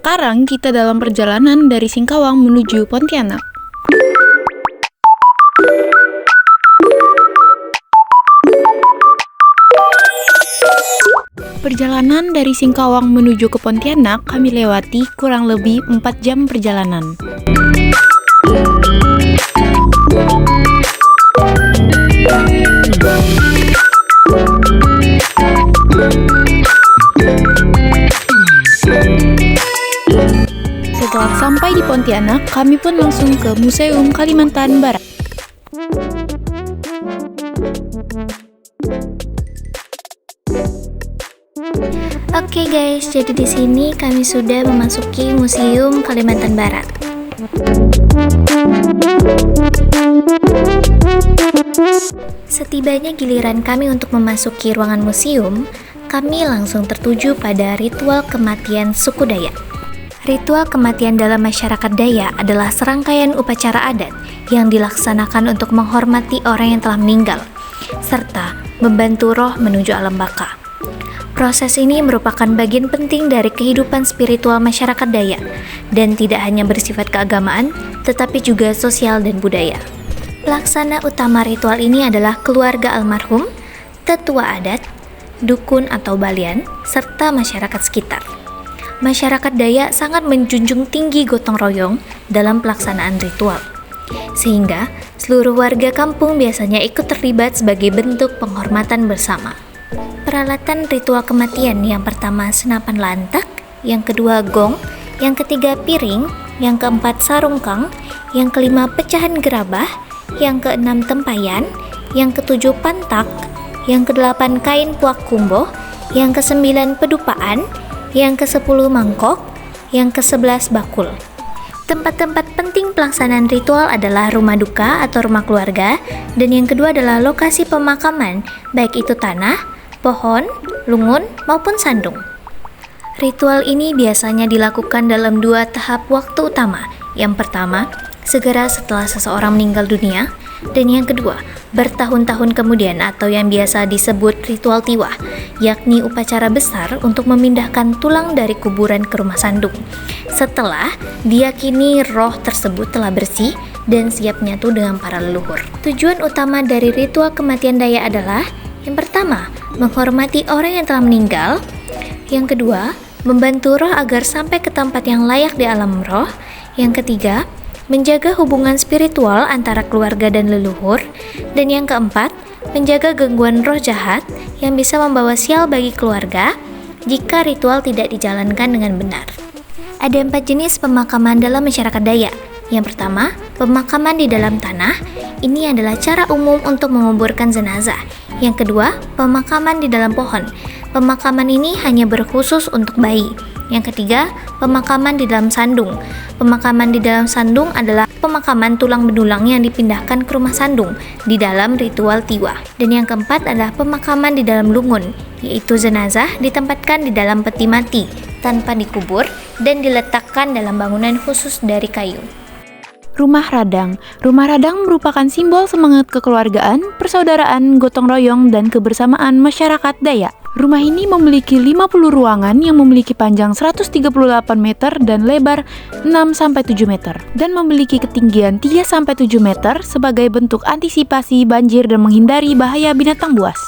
Sekarang kita dalam perjalanan dari Singkawang menuju Pontianak. Perjalanan dari Singkawang menuju ke Pontianak kami lewati kurang lebih 4 jam perjalanan. Setelah sampai di Pontianak, kami pun langsung ke Museum Kalimantan Barat. Oke guys, jadi di sini kami sudah memasuki Museum Kalimantan Barat. Setibanya giliran kami untuk memasuki ruangan museum, kami langsung tertuju pada ritual kematian suku Dayak. Ritual kematian dalam masyarakat Dayak adalah serangkaian upacara adat yang dilaksanakan untuk menghormati orang yang telah meninggal, serta membantu roh menuju alam baka. Proses ini merupakan bagian penting dari kehidupan spiritual masyarakat Dayak dan tidak hanya bersifat keagamaan, tetapi juga sosial dan budaya. Pelaksana utama ritual ini adalah keluarga almarhum, tetua adat, dukun atau balian, serta masyarakat sekitar. Masyarakat Dayak sangat menjunjung tinggi gotong royong dalam pelaksanaan ritual, sehingga seluruh warga kampung biasanya ikut terlibat sebagai bentuk penghormatan bersama. Peralatan ritual kematian yang pertama senapan lantak, yang kedua gong, yang ketiga piring, yang keempat sarungkang, yang kelima pecahan gerabah, yang keenam tempayan, yang ketujuh pantak, yang kedelapan kain puak kumboh, yang kesembilan pedupaan, yang ke-10 mangkok, yang ke-11 bakul. Tempat-tempat penting pelaksanaan ritual adalah rumah duka atau rumah keluarga, dan yang kedua adalah lokasi pemakaman, baik itu tanah, pohon, lungun, maupun sandung. Ritual ini biasanya dilakukan dalam 2 tahap waktu utama. Yang pertama, segera setelah seseorang meninggal dunia, dan yang kedua, bertahun-tahun kemudian atau yang biasa disebut ritual tiwah, yakni upacara besar untuk memindahkan tulang dari kuburan ke rumah sandung. Setelah diyakini roh tersebut telah bersih dan siap menyatu dengan para leluhur. Tujuan utama dari ritual kematian Dayak adalah yang pertama, menghormati orang yang telah meninggal. Yang kedua, membantu roh agar sampai ke tempat yang layak di alam roh. Yang ketiga, menjaga hubungan spiritual antara keluarga dan leluhur. Dan yang keempat, menjaga gangguan roh jahat yang bisa membawa sial bagi keluarga jika ritual tidak dijalankan dengan benar. Ada 4 jenis pemakaman dalam masyarakat Dayak. Yang pertama, pemakaman di dalam tanah. Ini adalah cara umum untuk menguburkan jenazah. Yang kedua, pemakaman di dalam pohon. Pemakaman ini hanya berkhusus untuk bayi. Yang ketiga, pemakaman di dalam sandung. Pemakaman di dalam sandung adalah pemakaman tulang belulang yang dipindahkan ke rumah sandung di dalam ritual tiwah. Dan yang keempat adalah pemakaman di dalam lungun, yaitu jenazah ditempatkan di dalam peti mati tanpa dikubur dan diletakkan dalam bangunan khusus dari kayu. Rumah Radang. Rumah Radang merupakan simbol semangat kekeluargaan, persaudaraan, gotong royong, dan kebersamaan masyarakat Dayak. Rumah ini memiliki 50 ruangan yang memiliki panjang 138 meter dan lebar 6-7 meter, dan memiliki ketinggian 3-7 meter sebagai bentuk antisipasi banjir dan menghindari bahaya binatang buas.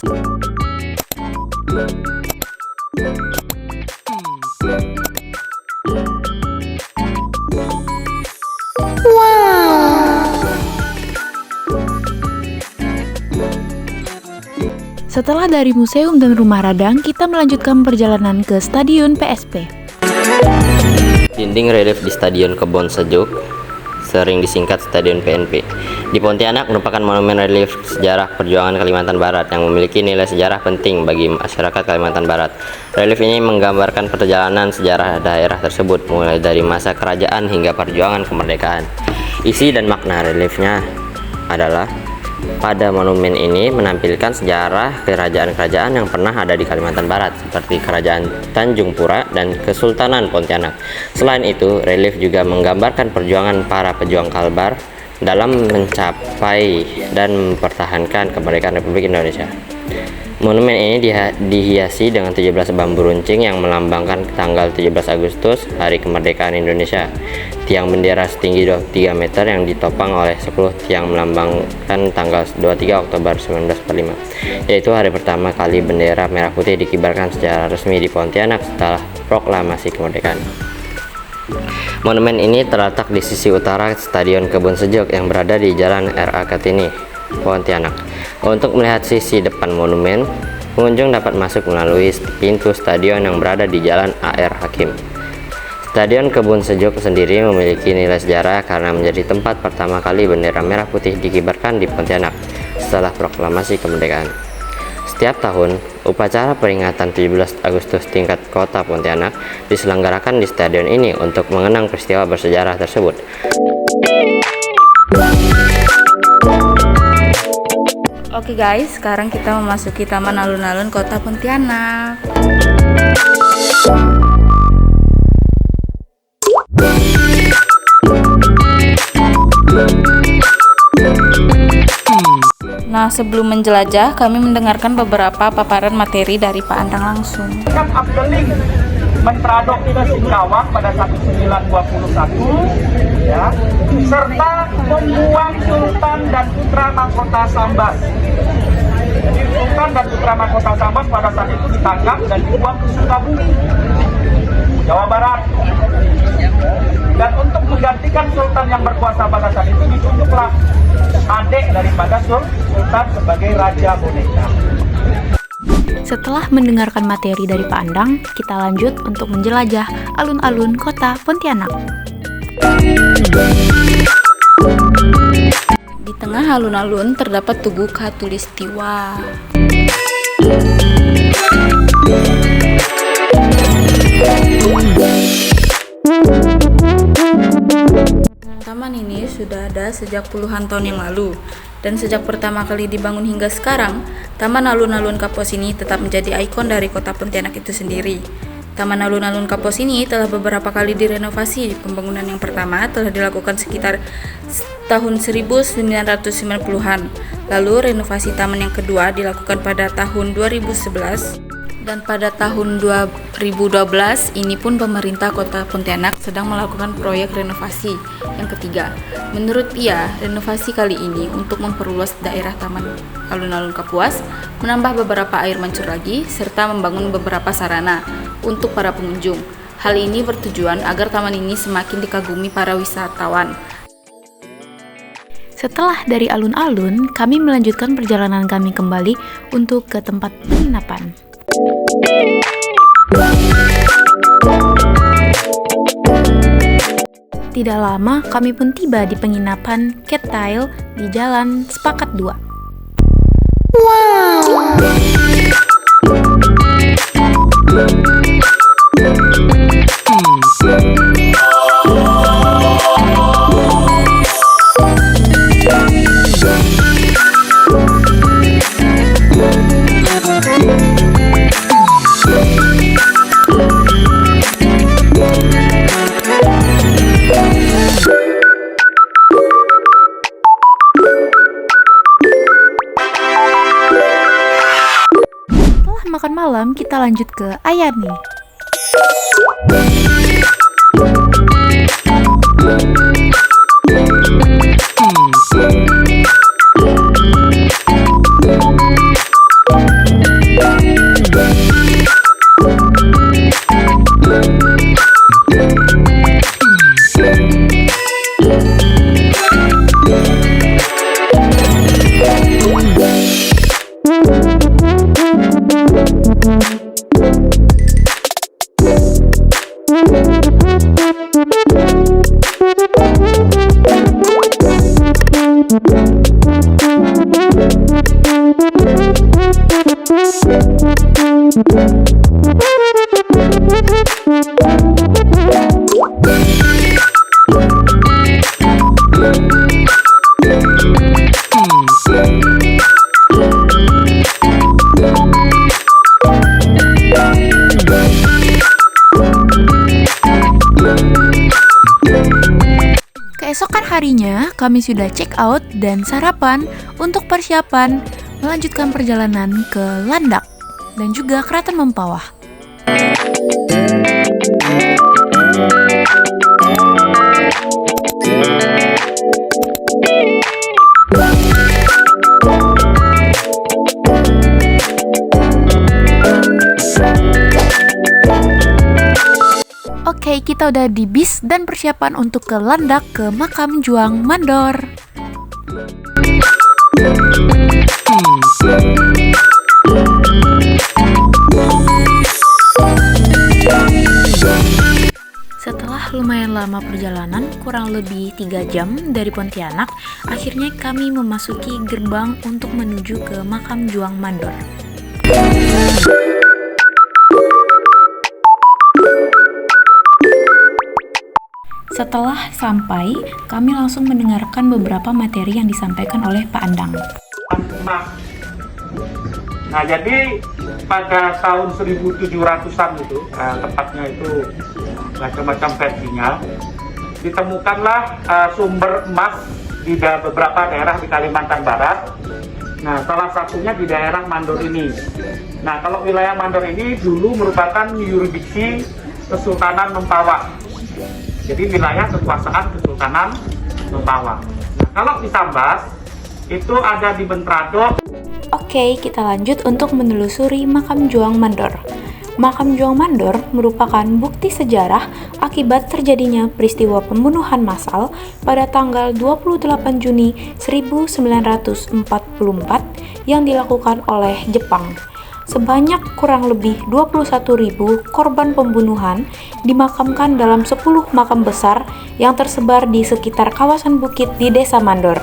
Setelah dari museum dan rumah Radang, kita melanjutkan perjalanan ke Stadion PSP. Dinding relief di Stadion Kebon Sejuk, sering disingkat Stadion PNP, di Pontianak merupakan monumen relief sejarah perjuangan Kalimantan Barat yang memiliki nilai sejarah penting bagi masyarakat Kalimantan Barat. Relief ini menggambarkan perjalanan sejarah daerah tersebut mulai dari masa kerajaan hingga perjuangan kemerdekaan. Isi dan makna reliefnya adalah pada monumen ini menampilkan sejarah kerajaan-kerajaan yang pernah ada di Kalimantan Barat, seperti Kerajaan Tanjung Pura dan Kesultanan Pontianak. Selain itu, relief juga menggambarkan perjuangan para pejuang Kalbar dalam mencapai dan mempertahankan kemerdekaan Republik Indonesia. Monumen ini dihiasi dengan 17 bambu runcing yang melambangkan tanggal 17 Agustus, Hari Kemerdekaan Indonesia. Tiang bendera setinggi 23 meter yang ditopang oleh 10 tiang melambangkan tanggal 23 Oktober 1945, yaitu hari pertama kali bendera merah putih dikibarkan secara resmi di Pontianak setelah proklamasi kemerdekaan. Monumen ini terletak di sisi utara Stadion Kebun Sejuk yang berada di Jalan R.A. Kartini, Pontianak. Untuk melihat sisi depan monumen, pengunjung dapat masuk melalui pintu stadion yang berada di Jalan A.R. Hakim. Stadion Kebun Sejuk sendiri memiliki nilai sejarah karena menjadi tempat pertama kali bendera merah putih dikibarkan di Pontianak setelah proklamasi kemerdekaan. Setiap tahun, upacara peringatan 17 Agustus tingkat kota Pontianak diselenggarakan di stadion ini untuk mengenang peristiwa bersejarah tersebut. Oke guys, sekarang kita memasuki Taman Alun-Alun Kota Pontianak. Nah, sebelum menjelajah, kami mendengarkan beberapa paparan materi dari Pak Andang langsung. Abdeling Mentradok ke Singkawang pada 1921 ya, serta membuang Sultan dan Putra Mahkota Sambas. Jadi Sultan dan Putra Mahkota Sambas pada saat itu ditangkap dan dibuang ke Sukabumi, Jawa Barat. Dan untuk menggantikan Sultan yang berkuasa pada saat itu ditunjuklah adik daripada Sultan sebagai Raja Boneka. Setelah mendengarkan materi dari Pak Andang, kita lanjut untuk menjelajah alun-alun kota Pontianak. Di tengah alun-alun terdapat Tugu Khatulistiwa. Taman ini sudah ada sejak puluhan tahun yang lalu, dan sejak pertama kali dibangun hingga sekarang, Taman Alun-Alun Kapos ini tetap menjadi ikon dari kota Pontianak itu sendiri. Taman Alun-Alun Kapos ini telah beberapa kali direnovasi. Pembangunan yang pertama telah dilakukan sekitar tahun 1990-an. Lalu renovasi taman yang kedua dilakukan pada tahun 2011. Dan pada tahun 2012 ini pun pemerintah kota Pontianak sedang melakukan proyek renovasi yang ketiga. Menurut Pia, renovasi kali ini untuk memperluas daerah Taman Alun-Alun Kapuas, menambah beberapa air mancur lagi, serta membangun beberapa sarana untuk para pengunjung. Hal ini bertujuan agar taman ini semakin dikagumi para wisatawan. Setelah dari alun-alun, kami melanjutkan perjalanan kami kembali untuk ke tempat penginapan. Tidak lama, kami pun tiba di penginapan Cat Tail di Jalan Sepakat 2. Makan malam, kita lanjut ke Ayani. Keesokan harinya, kami sudah check out dan sarapan untuk persiapan melanjutkan perjalanan ke Landak dan juga Keraton Mempawah. Oke, kita udah di bis dan persiapan untuk ke Landak ke makam Juang Mandor. Setelah lumayan lama perjalanan, kurang lebih 3 jam dari Pontianak, akhirnya kami memasuki gerbang untuk menuju ke makam Juang Mandor. Setelah sampai, kami langsung mendengarkan beberapa materi yang disampaikan oleh Pak Andang. Nah, jadi pada tahun 1700-an itu, tepatnya itu macam-macam versinya, ditemukanlah sumber emas di beberapa daerah di Kalimantan Barat. Nah, salah satunya di daerah Mandor ini. Nah, kalau wilayah Mandor ini dulu merupakan yurisdiksi Kesultanan Mempawah. Jadi wilayah kekuasaan Kesultanan Mempawah. Nah, kalau di Sambas itu ada di Bentrado. Oke, kita lanjut untuk menelusuri makam Juang Mandor. Makam Juang Mandor merupakan bukti sejarah akibat terjadinya peristiwa pembunuhan massal pada tanggal 28 Juni 1944 yang dilakukan oleh Jepang. Sebanyak kurang lebih 21.000 korban pembunuhan dimakamkan dalam 10 makam besar yang tersebar di sekitar kawasan bukit di Desa Mandor.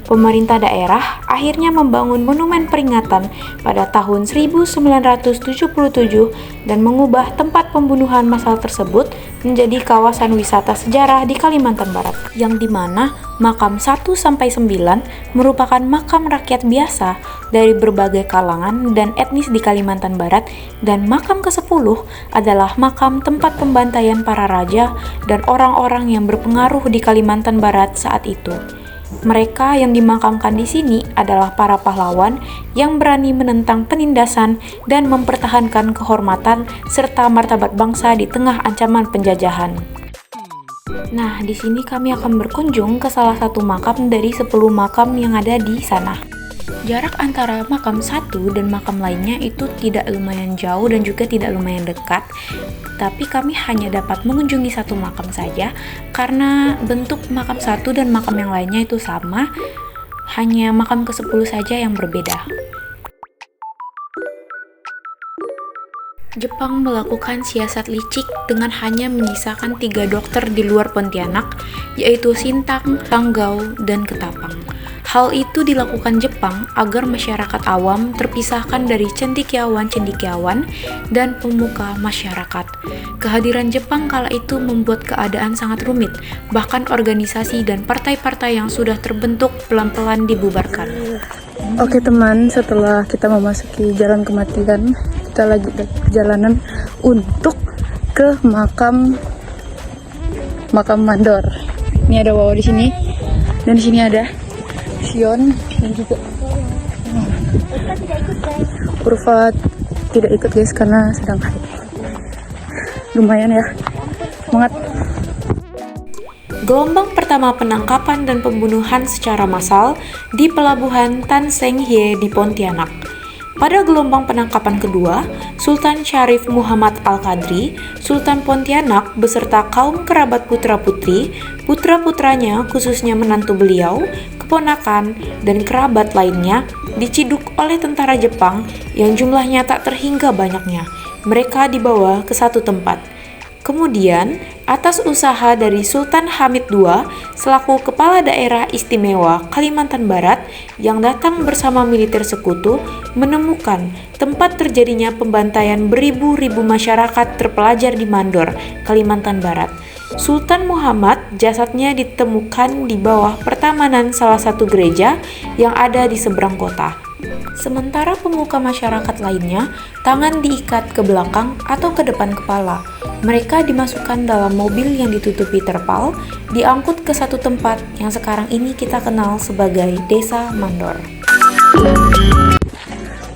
Pemerintah daerah akhirnya membangun monumen peringatan pada tahun 1977 dan mengubah tempat pembunuhan massal tersebut menjadi kawasan wisata sejarah di Kalimantan Barat, yang dimana makam 1-9 merupakan makam rakyat biasa dari berbagai kalangan dan etnis di Kalimantan Barat, dan makam ke-10 adalah makam tempat pembantaian para raja dan orang-orang yang berpengaruh di Kalimantan Barat saat itu. Mereka yang dimakamkan di sini adalah para pahlawan yang berani menentang penindasan dan mempertahankan kehormatan serta martabat bangsa di tengah ancaman penjajahan. Nah, di sini kami akan berkunjung ke salah satu makam dari 10 makam yang ada di sana. Jarak antara makam satu dan makam lainnya itu tidak lumayan jauh dan juga tidak lumayan dekat, tapi kami hanya dapat mengunjungi satu makam saja karena bentuk makam satu dan makam yang lainnya itu sama, hanya makam ke-10 saja yang berbeda. Jepang melakukan siasat licik dengan hanya menyisakan 3 dokter di luar Pontianak, yaitu Sintang, Tanggau, dan Ketapang. Hal itu dilakukan Jepang agar masyarakat awam terpisahkan dari cendekiawan-cendekiawan dan pemuka masyarakat. Kehadiran Jepang kala itu membuat keadaan sangat rumit, bahkan organisasi dan partai-partai yang sudah terbentuk pelan-pelan dibubarkan. Oke teman, setelah kita memasuki jalan kematian, kita lagi perjalanan untuk ke makam Mandor. Ini ada Wawa di sini, dan di sini ada Sion dan juga Urfa tidak ikut guys karena sedang haid. Lumayan ya, semangat. Gelombang pertama penangkapan dan pembunuhan secara massal di pelabuhan Tan Seng Hye di Pontianak. Pada gelombang penangkapan kedua, Sultan Syarif Muhammad Al-Qadri, Sultan Pontianak beserta kaum kerabat putra-putri, putra-putranya khususnya menantu beliau, keponakan, dan kerabat lainnya diciduk oleh tentara Jepang yang jumlahnya tak terhingga banyaknya. Mereka dibawa ke satu tempat. Kemudian, atas usaha dari Sultan Hamid II selaku Kepala Daerah Istimewa Kalimantan Barat yang datang bersama militer sekutu menemukan tempat terjadinya pembantaian beribu-ribu masyarakat terpelajar di Mandor, Kalimantan Barat. Sultan Muhammad jasadnya ditemukan di bawah pertamanan salah satu gereja yang ada di seberang kota. Sementara pemuka masyarakat lainnya, tangan diikat ke belakang atau ke depan kepala. Mereka dimasukkan dalam mobil yang ditutupi terpal, diangkut ke satu tempat yang sekarang ini kita kenal sebagai Desa Mandor.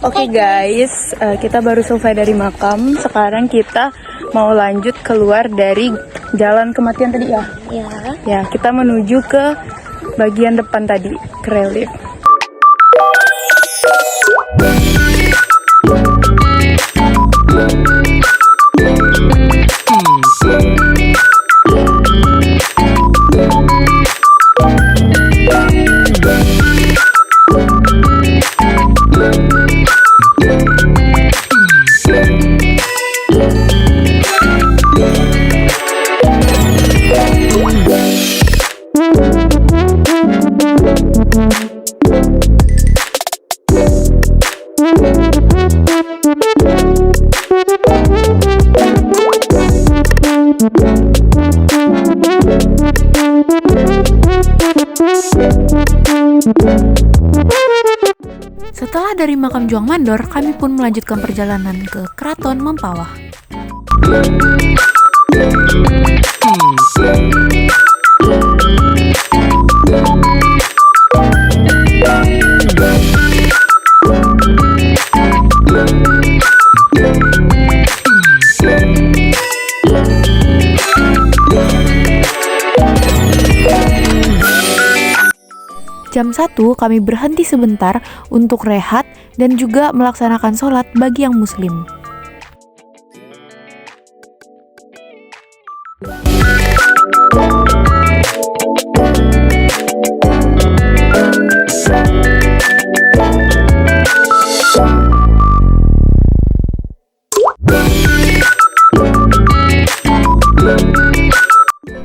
Oke guys, kita baru selesai dari makam. Sekarang kita mau lanjut keluar dari jalan kematian tadi ya. Ya. Ya, kita menuju ke bagian depan tadi, ke relief. Setelah dari makam Juang Mandor, kami pun melanjutkan perjalanan ke Keraton Mempawah. Jam 1 kami berhenti sebentar untuk rehat dan juga melaksanakan sholat bagi yang muslim.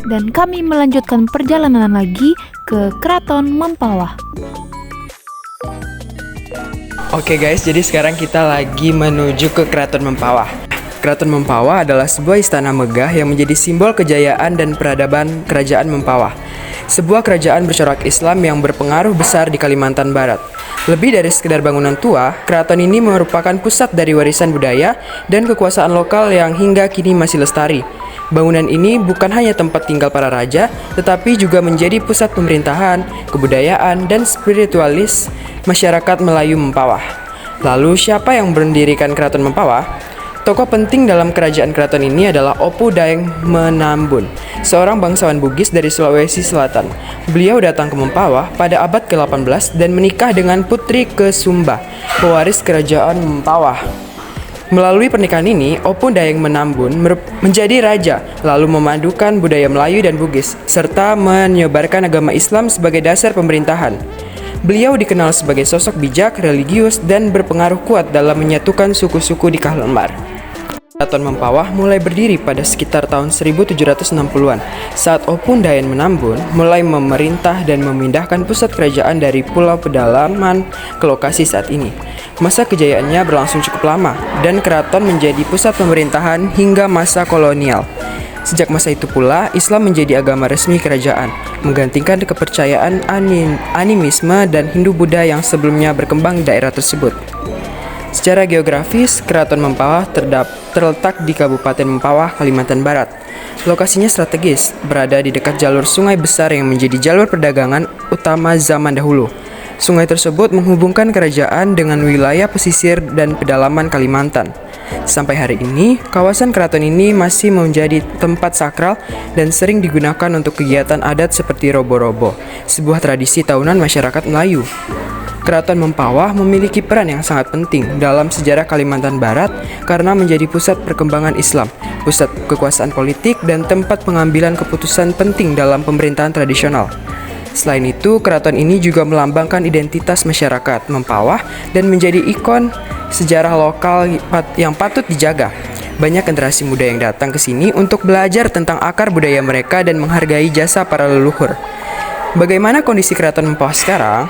Dan kami melanjutkan perjalanan lagi ke Keraton Mempawah. Oke guys, jadi sekarang kita lagi menuju ke Keraton Mempawah. Keraton Mempawah adalah sebuah istana megah yang menjadi simbol kejayaan dan peradaban Kerajaan Mempawah. Sebuah kerajaan bercorak Islam yang berpengaruh besar di Kalimantan Barat. Lebih dari sekedar bangunan tua, keraton ini merupakan pusat dari warisan budaya dan kekuasaan lokal yang hingga kini masih lestari. Bangunan ini bukan hanya tempat tinggal para raja, tetapi juga menjadi pusat pemerintahan, kebudayaan, dan spiritualis masyarakat Melayu Mempawah. Lalu siapa yang mendirikan Keraton Mempawah? Tokoh penting dalam kerajaan keraton ini adalah Opu Daeng Menambun, seorang bangsawan Bugis dari Sulawesi Selatan. Beliau datang ke Mempawah pada abad ke-18 dan menikah dengan Putri Kesumba, pewaris kerajaan Mempawah. Melalui pernikahan ini, Opu Daeng Menambun menjadi raja, lalu memadukan budaya Melayu dan Bugis, serta menyebarkan agama Islam sebagai dasar pemerintahan. Beliau dikenal sebagai sosok bijak, religius, dan berpengaruh kuat dalam menyatukan suku-suku di Kalamar. Keraton Mempawah mulai berdiri pada sekitar tahun 1760-an, saat Opu Daeng Menambun mulai memerintah dan memindahkan pusat kerajaan dari Pulau Pedalaman ke lokasi saat ini. Masa kejayaannya berlangsung cukup lama, dan keraton menjadi pusat pemerintahan hingga masa kolonial. Sejak masa itu pula, Islam menjadi agama resmi kerajaan, menggantikan kepercayaan animisme dan Hindu-Buddha yang sebelumnya berkembang di daerah tersebut. Secara geografis, Keraton Mempawah terletak di Kabupaten Mempawah, Kalimantan Barat. Lokasinya strategis, berada di dekat jalur sungai besar yang menjadi jalur perdagangan utama zaman dahulu. Sungai tersebut menghubungkan kerajaan dengan wilayah pesisir dan pedalaman Kalimantan. Sampai hari ini, kawasan keraton ini masih menjadi tempat sakral dan sering digunakan untuk kegiatan adat seperti robo-robo, sebuah tradisi tahunan masyarakat Melayu. Keraton Mempawah memiliki peran yang sangat penting dalam sejarah Kalimantan Barat karena menjadi pusat perkembangan Islam, pusat kekuasaan politik, dan tempat pengambilan keputusan penting dalam pemerintahan tradisional. Selain itu, keraton ini juga melambangkan identitas masyarakat Mempawah dan menjadi ikon sejarah lokal yang patut dijaga. Banyak generasi muda yang datang ke sini untuk belajar tentang akar budaya mereka dan menghargai jasa para leluhur. Bagaimana kondisi Keraton Mempawah sekarang?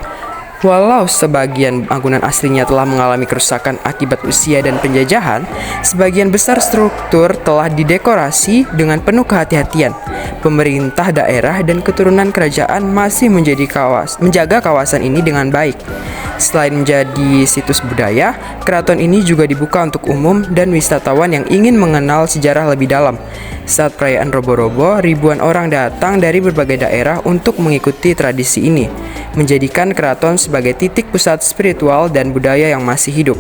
Walau sebagian bangunan aslinya telah mengalami kerusakan akibat usia dan penjajahan, sebagian besar struktur telah didekorasi dengan penuh kehati-hatian. Pemerintah daerah dan keturunan kerajaan masih menjaga kawasan ini dengan baik. Selain menjadi situs budaya, keraton ini juga dibuka untuk umum dan wisatawan yang ingin mengenal sejarah lebih dalam. Saat perayaan Robo-Robo, ribuan orang datang dari berbagai daerah untuk mengikuti tradisi ini, menjadikan keraton sebagai titik pusat spiritual dan budaya yang masih hidup.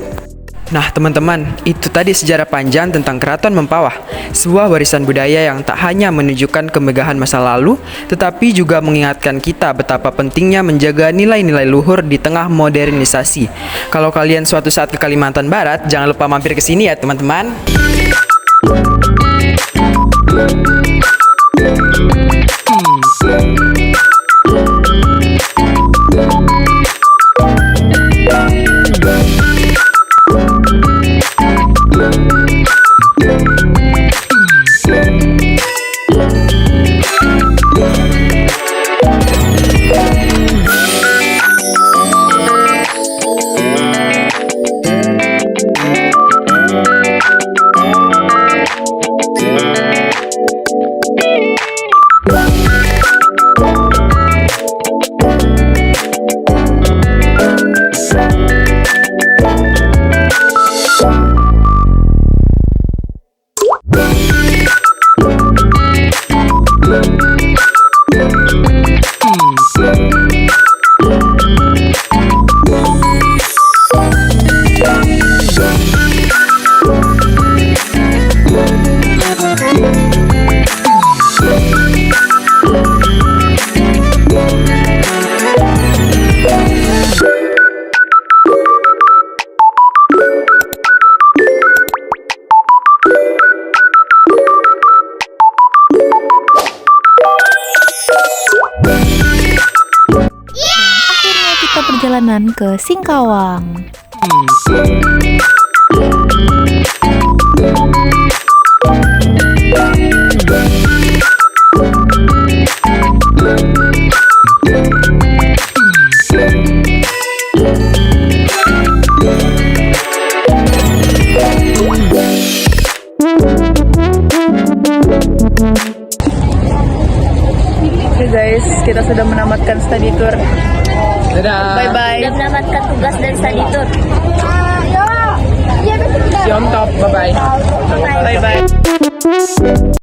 Nah teman-teman, itu tadi sejarah panjang tentang Keraton Mempawah, sebuah warisan budaya yang tak hanya menunjukkan kemegahan masa lalu, tetapi juga mengingatkan kita betapa pentingnya menjaga nilai-nilai luhur di tengah modernisasi. Kalau kalian suatu saat ke Kalimantan Barat, jangan lupa mampir ke sini ya teman-teman. Perjalanan ke Singkawang. Oke guys, kita sudah menamatkan study tour. Dadah. Bye-bye. Sudah mendapatkan tugas dan study tour. Siom top, bye-bye. Bye-bye.